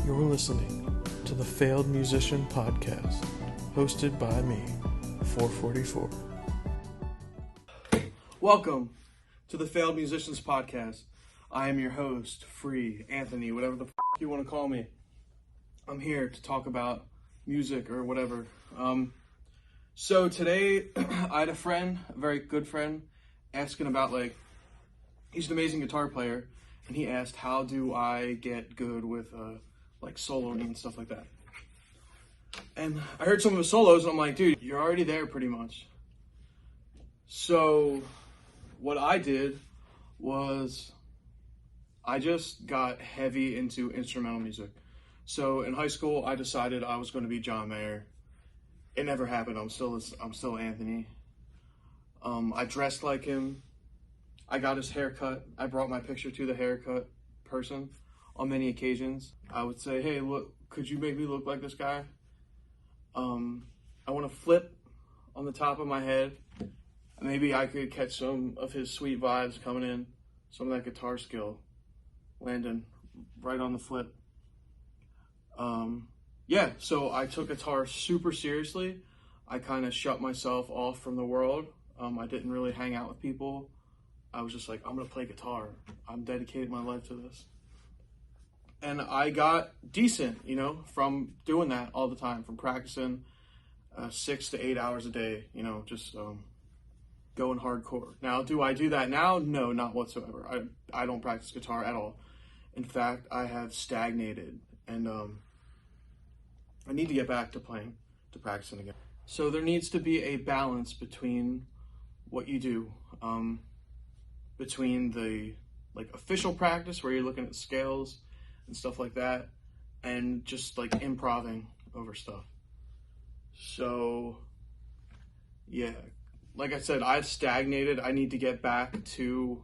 You're listening to the Failed Musician Podcast, hosted by me, 444. Welcome to the Failed Musicians Podcast. I am your host, Free Anthony, whatever the you want to call me. I'm here to talk about music or whatever. So today I had a friend, a very good friend, asking about he's an amazing guitar player, and he asked, how do I get good with soloing and stuff like that? And I heard some of his solos, and I'm like, dude, you're already there pretty much. So what I did was I just got heavy into instrumental music. So in high school, I decided I was going to be John Mayer. It never happened. I'm still Anthony. I dressed like him. I got his haircut. I brought my picture to the haircut person on many occasions. I would say, hey, look, could you make me look like this guy? I want to flip on the top of my head. Maybe I could catch some of his sweet vibes coming in, some of that guitar skill landing right on the flip. So I took guitar super seriously. I kind of shut myself off from the world. I didn't really hang out with people. I was just like, I'm going to play guitar. I'm dedicating my life to this. And I got decent, from doing that all the time, from practicing 6 to 8 hours a day, just going hardcore. Now, do I do that now? No, not whatsoever. I don't practice guitar at all. In fact, I have stagnated, and I need to get back to practicing again. So there needs to be a balance between what you do, between the official practice where you're looking at scales and stuff like that, and just improvising over stuff. So yeah, like I said, I've stagnated. I need to get back to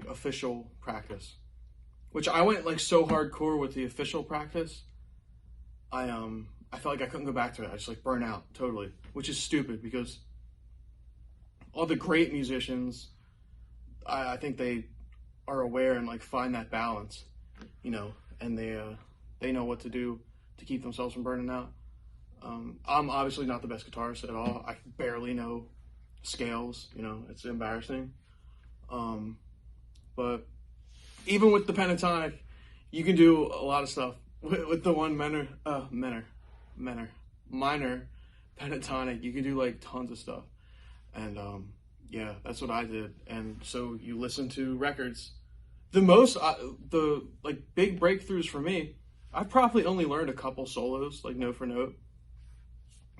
official practice, which I went so hardcore with the official practice. I felt like I couldn't go back to it. I just burn out totally, which is stupid because all the great musicians, I think they are aware and find that balance, and they know what to do to keep themselves from burning out. I'm obviously not the best guitarist at all. I barely know scales, it's embarrassing. But even with the pentatonic, you can do a lot of stuff. With the one minor pentatonic, you can do tons of stuff. And yeah, that's what I did. And so you listen to records. The big breakthroughs for me, I've probably only learned a couple solos, note for note.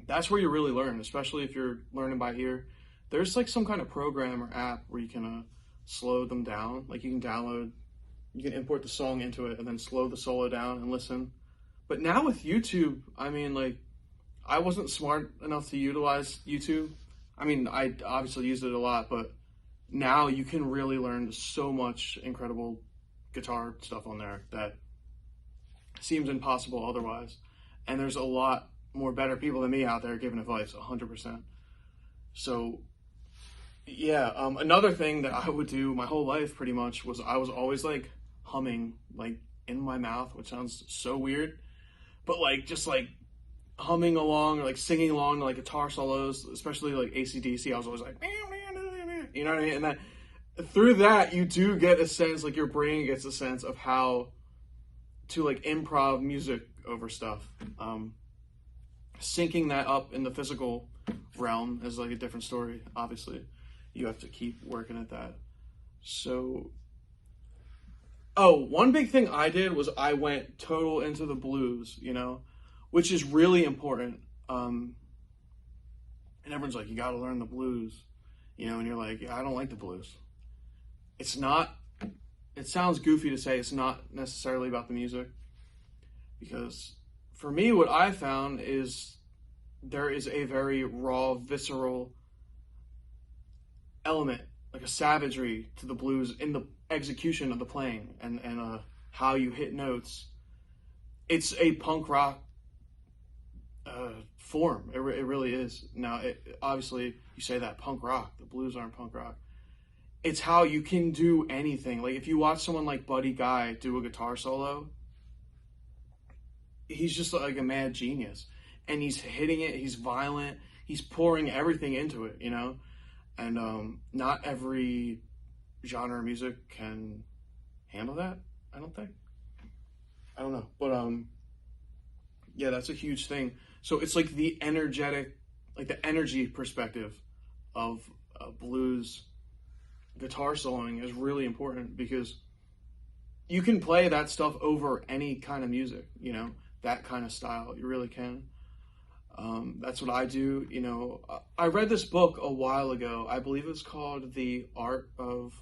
That's where you really learn, especially if you're learning by ear. There's some kind of program or app where you can slow them down. You can import the song into it and then slow the solo down and listen. But now with YouTube, I wasn't smart enough to utilize YouTube. I obviously used it a lot, but now you can really learn so much incredible guitar stuff on there that seems impossible otherwise. And there's a lot more better people than me out there giving advice, 100%. So yeah, another thing that I would do my whole life pretty much was I was always humming in my mouth, which sounds so weird, but just humming along, singing along to guitar solos, especially AC/DC. I was always you know what I mean? And that through that you do get a sense, your brain gets a sense of how to improv music over stuff. Syncing that up in the physical realm is a different story. Obviously, you have to keep working at that. So, one big thing I did was I went total into the blues, which is really important. And everyone's you gotta learn the blues, and you're yeah, I don't like the blues. It sounds goofy to say it's not necessarily about the music, because for me, what I found is there is a very raw, visceral element, a savagery to the blues in the execution of the playing and how you hit notes. It's a punk rock form. It really is. Now, obviously, you say that punk rock. The blues aren't punk rock. It's how you can do anything. If you watch someone like Buddy Guy do a guitar solo, he's just like a mad genius, and he's hitting it. He's violent. He's pouring everything into it, you know. And not every genre of music can handle that. I don't think. I don't know, but yeah, that's a huge thing. So it's like the energy perspective of blues guitar soloing is really important, because you can play that stuff over any kind of music, you know, that kind of style. You really can. That's what I do. You know, I read this book a while ago. I believe it's called The Art of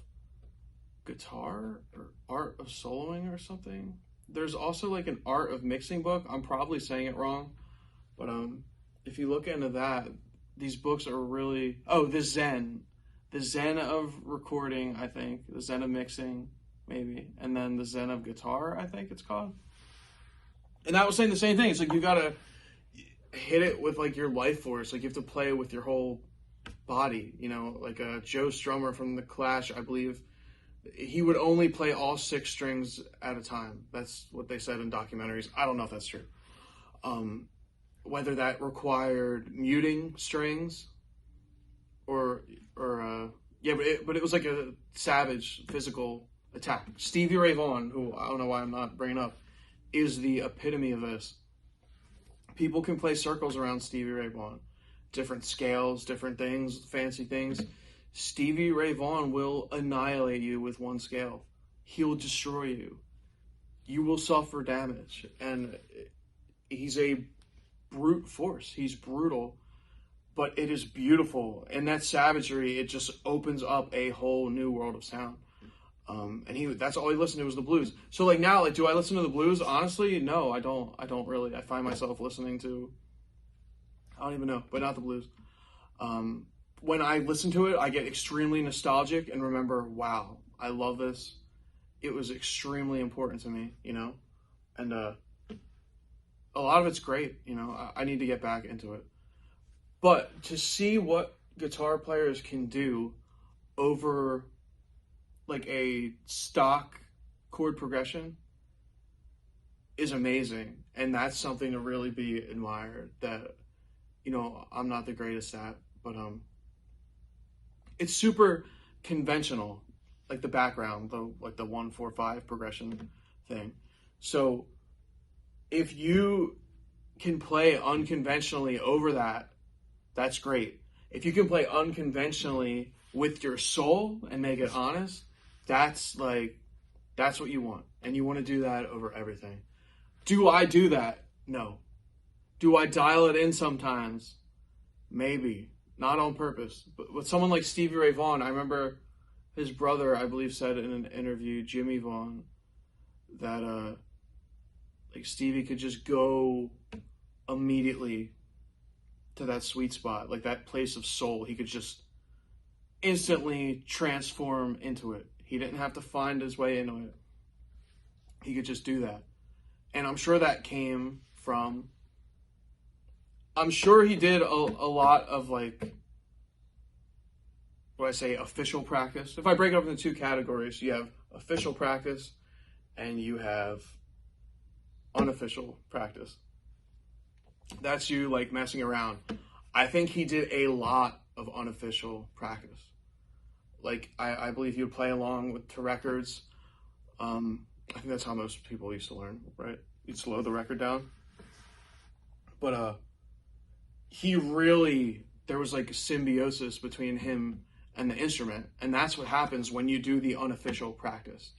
Guitar or Art of Soloing or something. There's also like an Art of Mixing book. I'm probably saying it wrong, but if you look into that, these books are really, the Zen of recording, I think, the Zen of mixing, maybe, and then the Zen of guitar, I think it's called. And I was saying the same thing. It's like you gotta hit it with like your life force. Like you have to play with your whole body. You know, like Joe Strummer from the Clash, I believe, he would only play all 6 strings at a time. That's what they said in documentaries. I don't know if that's true. Whether that required muting strings or but it was like a savage physical attack. Stevie Ray Vaughan, who I don't know why I'm not bringing up, is the epitome of this. People can play circles around Stevie Ray Vaughan, different scales, different things, fancy things. Stevie Ray Vaughan will annihilate you with one scale. He'll destroy you. You will suffer damage, and he's a brute force. He's brutal, but it is beautiful. And that savagery, it just opens up a whole new world of sound. And that's all he listened to was the blues. So like now, like, do I listen to the blues? Honestly, no, I don't really. I find myself listening to, I don't even know, but not the blues. When I listen to it, I get extremely nostalgic and remember, wow, I love this. It was extremely important to me, you know? And a lot of it's great, you know? I need to get back into it. But to see what guitar players can do over like a stock chord progression is amazing. And that's something to really be admired, that, you know, I'm not the greatest at, but it's super conventional, like the background, like the 1-4-5 progression thing. So if you can play unconventionally over that, that's great. If you can play unconventionally with your soul and make it honest, that's what you want. And you want to do that over everything. Do I do that? No. Do I dial it in sometimes? Maybe. Not on purpose. But with someone like Stevie Ray Vaughan, I remember his brother, I believe, said in an interview, Jimmy Vaughan, that like Stevie could just go immediately to that sweet spot, like that place of soul. He could just instantly transform into it. He didn't have to find his way into it. He could just do that. And I'm sure that came from, I'm sure he did a lot of like, what I say, official practice. If I break it up into 2 categories, you have official practice and you have unofficial practice. That's you like messing around. I think he did a lot of unofficial practice. Like I believe he would play along to records. I think that's how most people used to learn, right? You'd slow the record down. But there was like a symbiosis between him and the instrument, and that's what happens when you do the unofficial practice.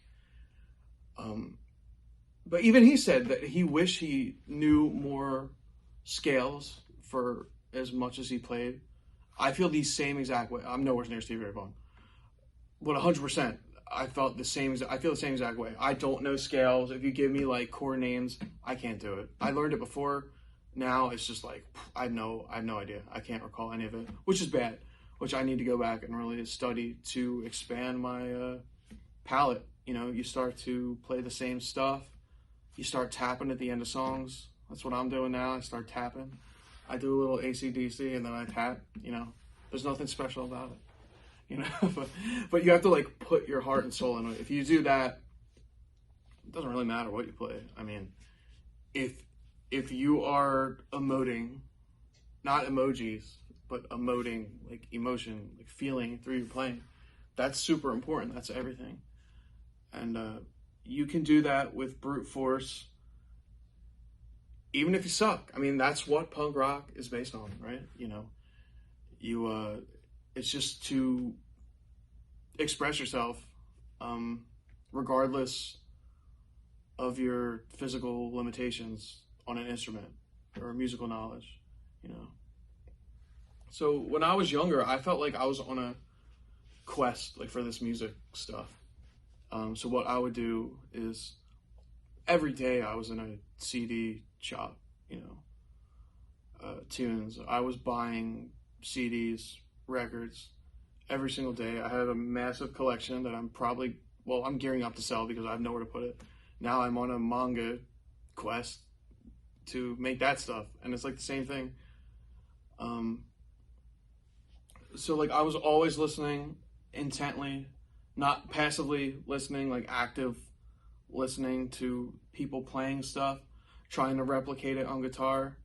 But even he said that he wished he knew more scales for as much as he played. I feel the same exact way. I'm nowhere near Stevie Ray Vaughan, but 100%. I feel the same exact way. I don't know scales. If you give me like chord names, I can't do it. I learned it before. Now it's just like I have no idea. I can't recall any of it, which is bad. Which I need to go back and really study to expand my palette. You know, you start to play the same stuff. You start tapping at the end of songs. That's what I'm doing now. I start tapping. I do a little AC/DC and then I tap. You know, there's nothing special about it. You know, but you have to like put your heart and soul into it. If you do that, it doesn't really matter what you play. I mean, if if you are emoting, not emojis, but emoting, like emotion, like feeling through your playing, that's super important. That's everything. And you can do that with brute force, even if you suck. I mean, that's what punk rock is based on, right? You know, it's just to express yourself, regardless of your physical limitations on an instrument or musical knowledge, you know. So when I was younger, I felt like I was on a quest, like, for this music stuff. So what I would do is every day I was in a CD shop, you know, tunes. I was buying CDs, records every single day. I had a massive collection that I'm gearing up to sell because I have nowhere to put it. Now I'm on a manga quest to make that stuff, and it's like the same thing. So like I was always listening intently, not passively listening, like active listening to people playing stuff, trying to replicate it on guitar.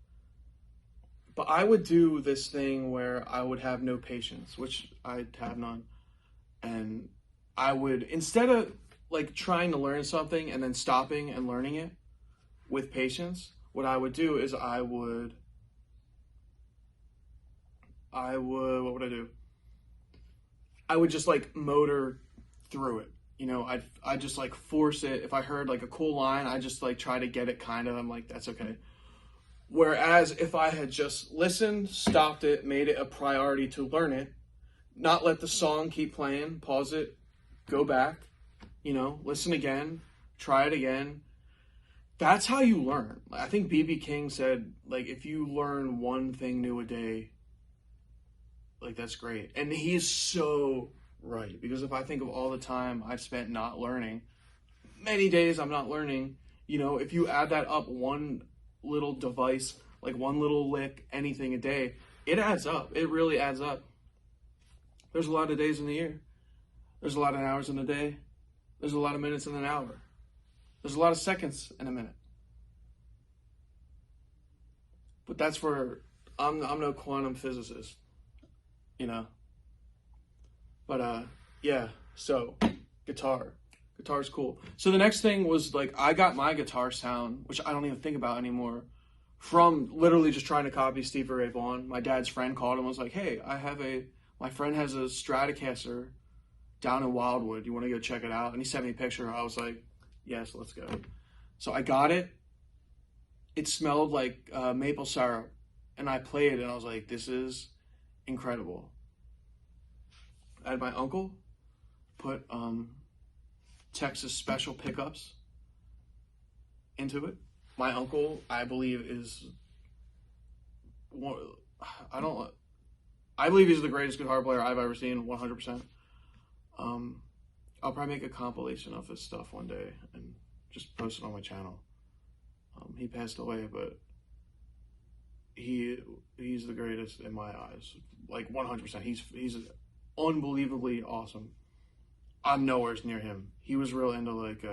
But I would do this thing where I would have no patience, which I have none. And I would, instead of like trying to learn something and then stopping and learning it with patience, what I would do is what would I do? I would just like motor through it. You know, I'd just like force it. If I heard like a cool line, I just like try to get it kind of. I'm like, that's okay. Whereas if I had just listened, stopped it, made it a priority to learn it, not let the song keep playing, pause it, go back, you know, listen again, try it again. That's how you learn. I think B.B. King said, like, if you learn one thing new a day, like, that's great. And he's so right. Because if I think of all the time I've spent not learning, many days I'm not learning, you know, if you add that up, one little device, like one little lick, anything a day, it adds up. It really adds up. There's a lot of days in the year. There's a lot of hours in a day. There's a lot of minutes in an hour. There's a lot of seconds in a minute. But that's where I'm no quantum physicist, you know. But yeah, so guitar's cool. So the next thing was like I got my guitar sound, which I don't even think about anymore, from literally just trying to copy Stevie Ray Vaughan. My dad's friend called and was like, "Hey, my friend has a Stratocaster down in Wildwood. You want to go check it out?" And he sent me a picture. I was like, "Yes, let's go." So I got it. It smelled like maple syrup, and I played, and I was like, "This is incredible." I had my uncle put Texas Special pickups into it. My uncle, I believe, is one. I believe he's the greatest guitar player I've ever seen, 100%. I'll probably make a compilation of his stuff one day and just post it on my channel. He passed away, but he's the greatest in my eyes, like 100%. He's unbelievably awesome. I'm nowhere near him. He was real into like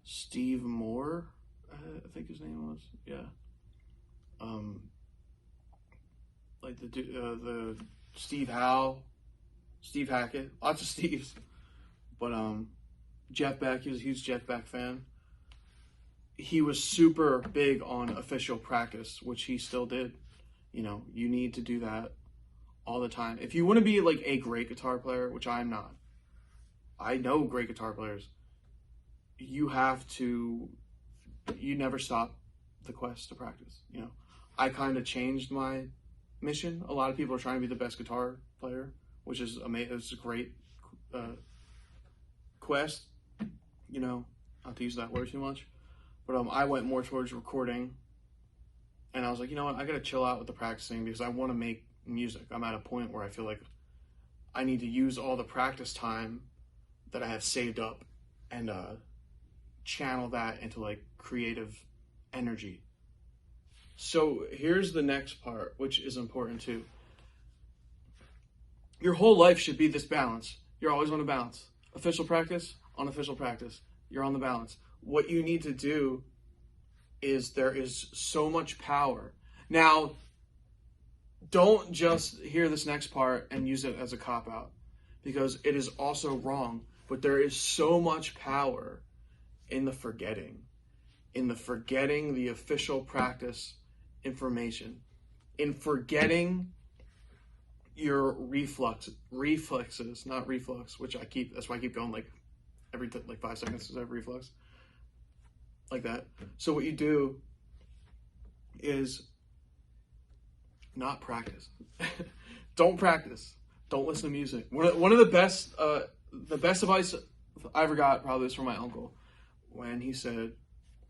Steve Moore, I think his name was. Yeah. Like the Steve Howe, Steve Hackett, lots of Steves. But Jeff Beck, he was a huge Jeff Beck fan. He was super big on official practice, which he still did. You know, you need to do that all the time. If you want to be like a great guitar player, which I'm not, I know great guitar players, you never stop the quest to practice. You know, I kind of changed my mission. A lot of people are trying to be the best guitar player, which is amazing. It's a great quest, you know, not to use that word too much, but I went more towards recording, and I was like, you know what, I gotta chill out with the practicing because I want to make music. I'm at a point where I feel like I need to use all the practice time that I have saved up and channel that into like creative energy. So here's the next part, which is important too. Your whole life should be this balance. You're always on a balance. Official practice, unofficial practice. You're on the balance. What you need to do is there is so much power. Now, don't just hear this next part and use it as a cop-out, because it is also wrong, but there is so much power in the forgetting the official practice information, in forgetting your reflexes, not reflux, that's why I keep going like every 5 seconds because I have reflux, like that. So what you do is not practice. Don't practice. Don't listen to music. One of the best advice I ever got probably was from my uncle, when he said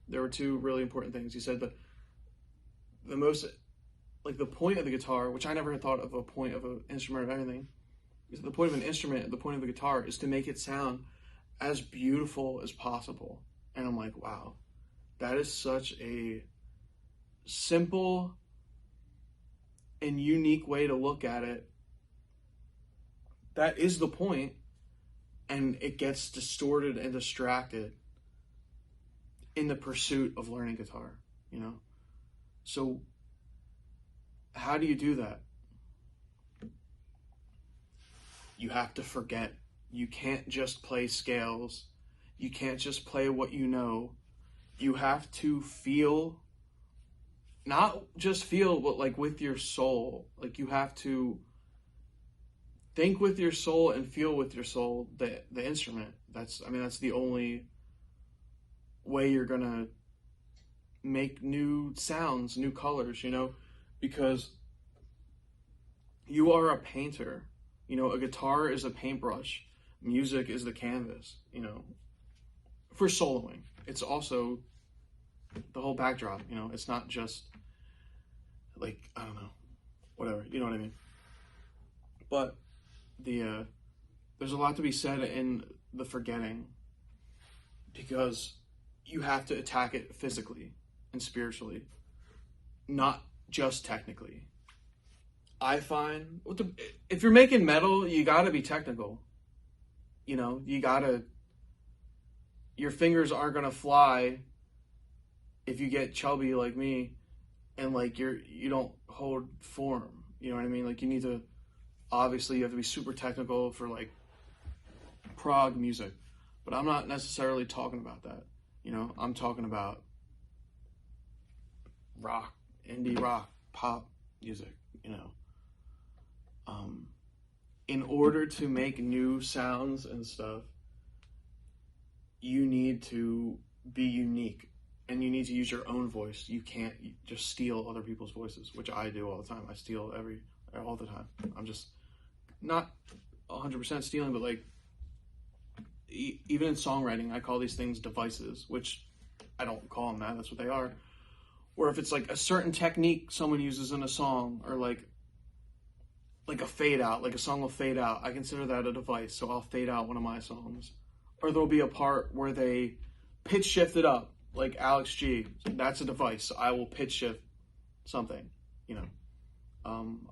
there were two really important things. He said that the most, like, the point of the guitar, which I never had thought of a point of an instrument or anything, is the point of an instrument, the point of the guitar is to make it sound as beautiful as possible. And I'm like, wow, that is such a simple and unique way to look at it. That is the point, and it gets distorted and distracted in the pursuit of learning guitar, you know? So how do you do that? You have to forget. You can't just play scales. You can't just play what you know. You have to feel, not just feel, but like with your soul. Like, you have to think with your soul and feel with your soul the instrument. That's the only way you're gonna make new sounds, new colors, you know, because you are a painter. You know, a guitar is a paintbrush. Music is the canvas, you know, for soloing. It's also the whole backdrop, you know. It's not just like, I don't know, whatever, you know what I mean? But there's a lot to be said in the forgetting, because you have to attack it physically and spiritually, not just technically. I find, if you're making metal, you gotta be technical. You know, your fingers aren't gonna fly if you get chubby like me, and like you don't hold form. You know what I mean? Like, obviously you have to be super technical for like prog music, but I'm not necessarily talking about that. You know, I'm talking about rock, indie rock, pop music, you know. In order to make new sounds and stuff, you need to be unique, and you need to use your own voice. You can't just steal other people's voices, which I do all the time. I steal all the time. I'm just not 100% stealing, but like, even in songwriting, I call these things devices, which I don't call them that. That's what they are. Or if it's like a certain technique someone uses in a song, or like a fade out, like a song will fade out, I consider that a device. So I'll fade out one of my songs. Or there'll be a part where they pitch shift it up, like Alex G. That's a device. So I will pitch shift something, you know.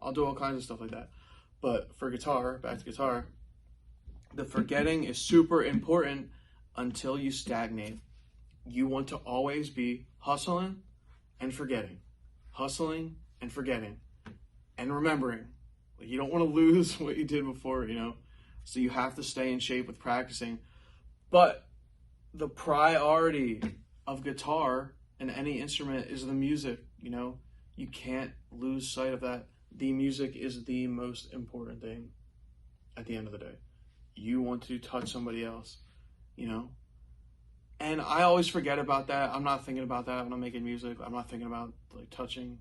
I'll do all kinds of stuff like that. But for guitar, back to guitar, the forgetting is super important until you stagnate. You want to always be hustling and forgetting, hustling and forgetting, and remembering. You don't want to lose what you did before, you know? So you have to stay in shape with practicing. But the priority of guitar and any instrument is the music, you know? You can't lose sight of that. The music is the most important thing at the end of the day. You want to touch somebody else, you know? And I always forget about that. I'm not thinking about that when I'm making music. I'm not thinking about like touching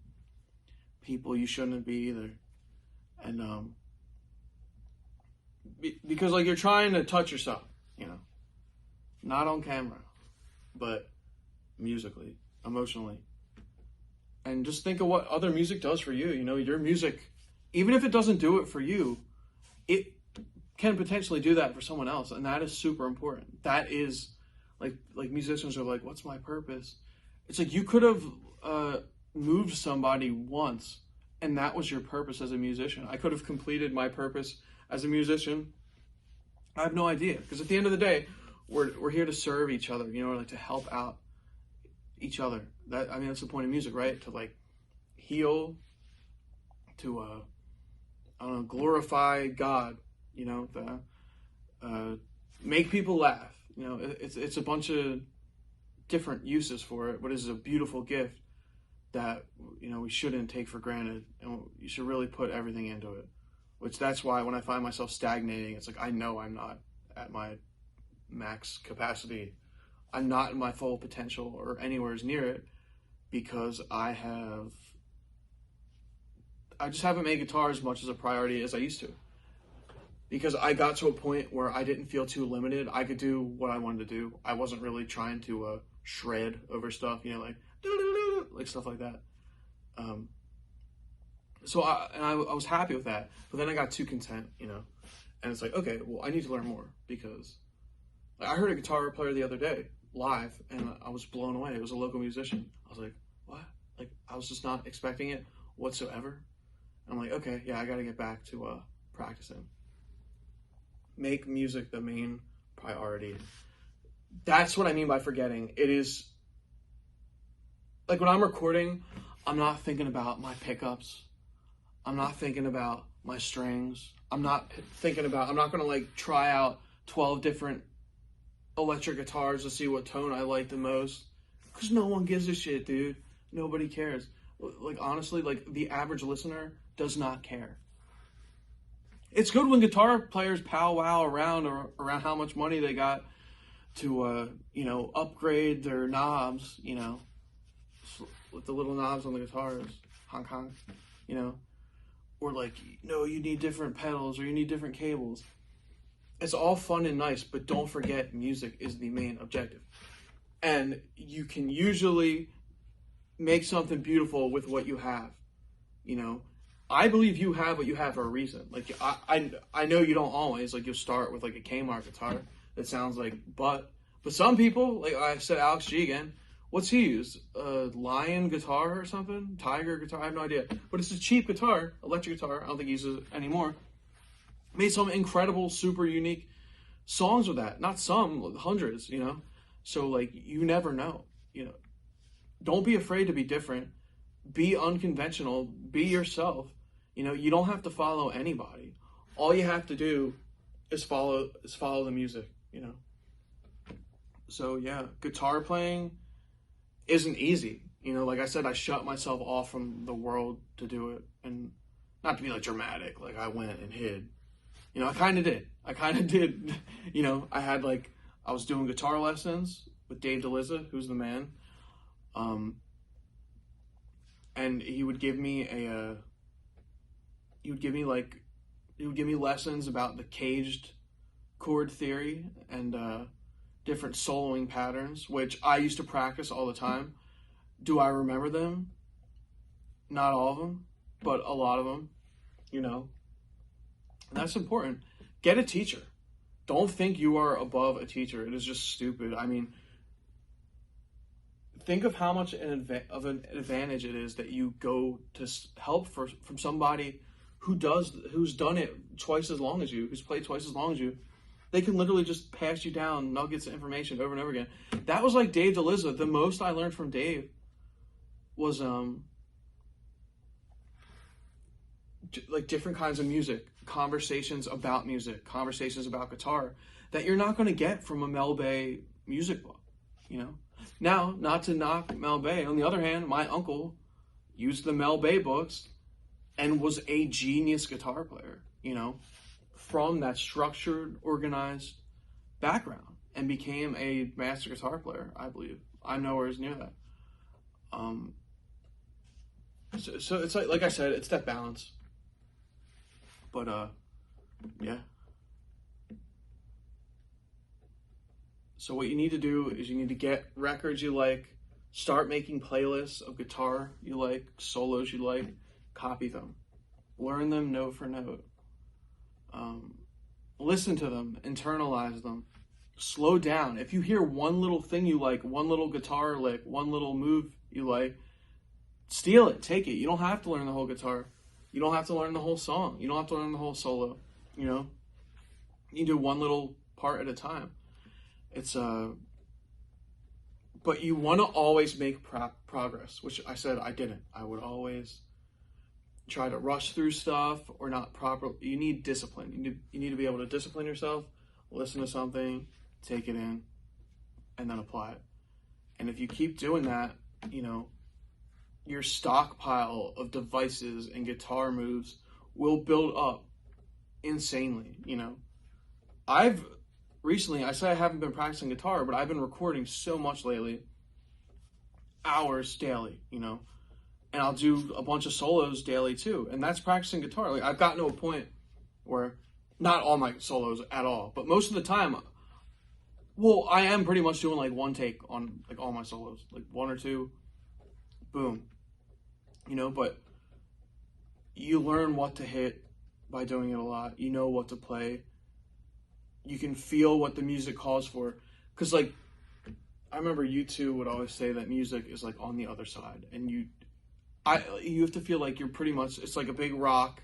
people you shouldn't be either. And because like, you're trying to touch yourself, you know, not on camera, but musically, emotionally. And just think of what other music does for you. You know, your music, even if it doesn't do it for you, it can potentially do that for someone else. And that is super important. That is like musicians are like, what's my purpose? It's like, you could have moved somebody once, and that was your purpose as a musician. I could have completed my purpose as a musician. I have no idea, because at the end of the day, we're here to serve each other, you know, like to help out each other. That's the point of music, right? To like heal, to I don't know, glorify God, you know, make people laugh. You know, it's a bunch of different uses for it, but it's a beautiful gift that, you know, we shouldn't take for granted, and you should really put everything into it. Which that's why when I find myself stagnating, it's like I know I'm not at my max capacity. I'm not in my full potential or anywhere near it, because I just haven't made guitar as much as a priority as I used to. Because I got to a point where I didn't feel too limited. I could do what I wanted to do. I wasn't really trying to shred over stuff, you know, like stuff like that. So I was happy with that. But then I got too content, you know. And it's like, okay, well, I need to learn more, because I heard a guitar player the other day live, and I was blown away. It was a local musician. I was like, what? Like, I was just not expecting it whatsoever. And I'm like, okay, yeah, I got to get back to practicing. Make music the main priority. That's what I mean by forgetting. It is, like, when I'm recording, I'm not thinking about my pickups. I'm not thinking about my strings. I'm not going to, like, try out 12 different electric guitars to see what tone I like the most. Because no one gives a shit, dude. Nobody cares. Like, honestly, like, the average listener does not care. It's good when guitar players powwow around how much money they got to, you know, upgrade their knobs, you know, with the little knobs on the guitars, honk honk, you know, or like, no, you need different pedals or you need different cables. It's all fun and nice, but don't forget music is the main objective. And you can usually make something beautiful with what you have, you know. I believe you have what you have for a reason. Like, I know you don't always. Like, you'll start with, like, a Kmart guitar that sounds like butt. But some people, like I said, Alex G again, what's he use? A Lion guitar or something? Tiger guitar? I have no idea. But it's a cheap guitar, electric guitar. I don't think he uses it anymore. Made some incredible, super unique songs with that. Not some, hundreds, you know. So, like, you never know, you know. Don't be afraid to be different. Be unconventional. Be yourself. You know, you don't have to follow anybody. All you have to do is follow the music, you know. So yeah, guitar playing isn't easy. You know, like I said, I shut myself off from the world to do it. And not to be like dramatic, like I went and hid. You know, I kind of did. You know, I was doing guitar lessons with Dave DeLizza, who's the man. And he would give me lessons about the caged chord theory and different soloing patterns, which I used to practice all the time. Do I remember them? Not all of them, but a lot of them, you know. And that's important. Get a teacher. Don't think you are above a teacher. It is just stupid. I mean, think of how much of an advantage it is that you go to help from somebody who's done it twice as long as you, who's played twice as long as you. They can literally just pass you down nuggets of information over and over again. That was like Dave DeLizza. The most I learned from Dave was like different kinds of music, conversations about music, conversations about guitar that you're not going to get from a Mel Bay music book, you know. Now, not to knock Mel Bay. On the other hand, my uncle used the Mel Bay books and was a genius guitar player, you know, from that structured, organized background, and became a master guitar player, I believe. I'm nowhere near that. So it's like I said, it's that balance. But, yeah. So what you need to do is you need to get records you like, start making playlists of guitar you like, solos you like, copy them, learn them note for note, listen to them, internalize them, slow down. If you hear one little thing you like, one little guitar lick, one little move you like, steal it, take it. You don't have to learn the whole guitar. You don't have to learn the whole song. You don't have to learn the whole solo, you know? You do one little part at a time. It's but But you want to always make progress, which I said I didn't. I would always try to rush through stuff or not properly. You need discipline. You need to be able to discipline yourself, listen to something, take it in, and then apply it. And if you keep doing that, you know, your stockpile of devices and guitar moves will build up insanely, you know. Recently, I say I haven't been practicing guitar, but I've been recording so much lately, hours daily, you know, and I'll do a bunch of solos daily too, and that's practicing guitar. Like, I've gotten to a point where, not all my solos at all, but most of the time, well, I am pretty much doing like one take on like all my solos, like one or two, boom, you know, but you learn what to hit by doing it a lot. You know what to play. You can feel what the music calls for. Because, like, I remember U2 would always say that music is, like, on the other side. And you have to feel like you're pretty much, it's like a big rock,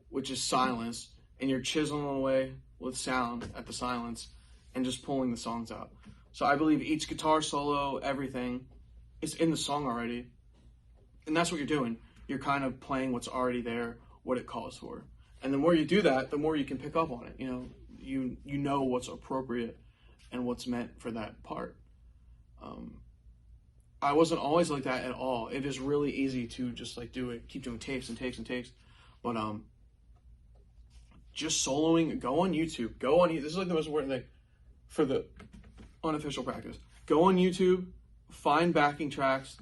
which is silence, and you're chiseling away with sound at the silence and just pulling the songs out. So I believe each guitar solo, everything, is in the song already. And that's what you're doing. You're kind of playing what's already there, what it calls for. And the more you do that, the more you can pick up on it, you know. You know what's appropriate and what's meant for that part. I wasn't always like that at all. It is really easy to just like do it, keep doing takes and takes and takes. But just soloing, go on YouTube. This is like the most important thing for the unofficial practice. Go on YouTube, find backing tracks,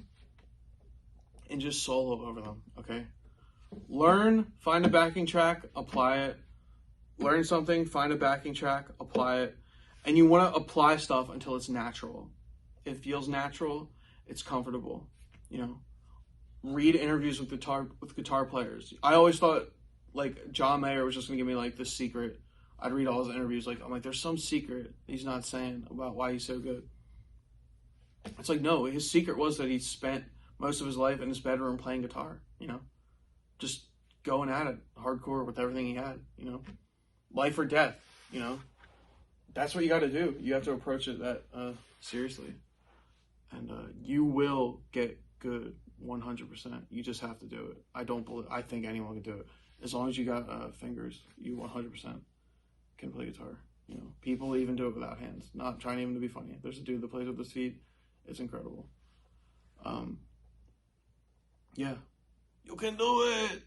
and just solo over them, okay? Learn, find a backing track, apply it. Learn something, find a backing track, apply it. And you want to apply stuff until it's natural. It feels natural, it's comfortable, you know. Read interviews with guitar players. I always thought like John Mayer was just gonna give me like the secret. I'd read all his interviews, I'm like, there's some secret he's not saying about why he's so good. It's like, no, his secret was that he spent most of his life in his bedroom playing guitar, you know. Just going at it hardcore with everything he had, you know. Life or death, you know. That's what you got to do. You have to approach it that seriously, and you will get good 100%. You just have to do it. I think anyone can do it as long as you got fingers. You 100% can play guitar. You know, people even do it without hands. Not trying even to be funny. There's a dude that plays with his feet. It's incredible. Yeah, you can do it.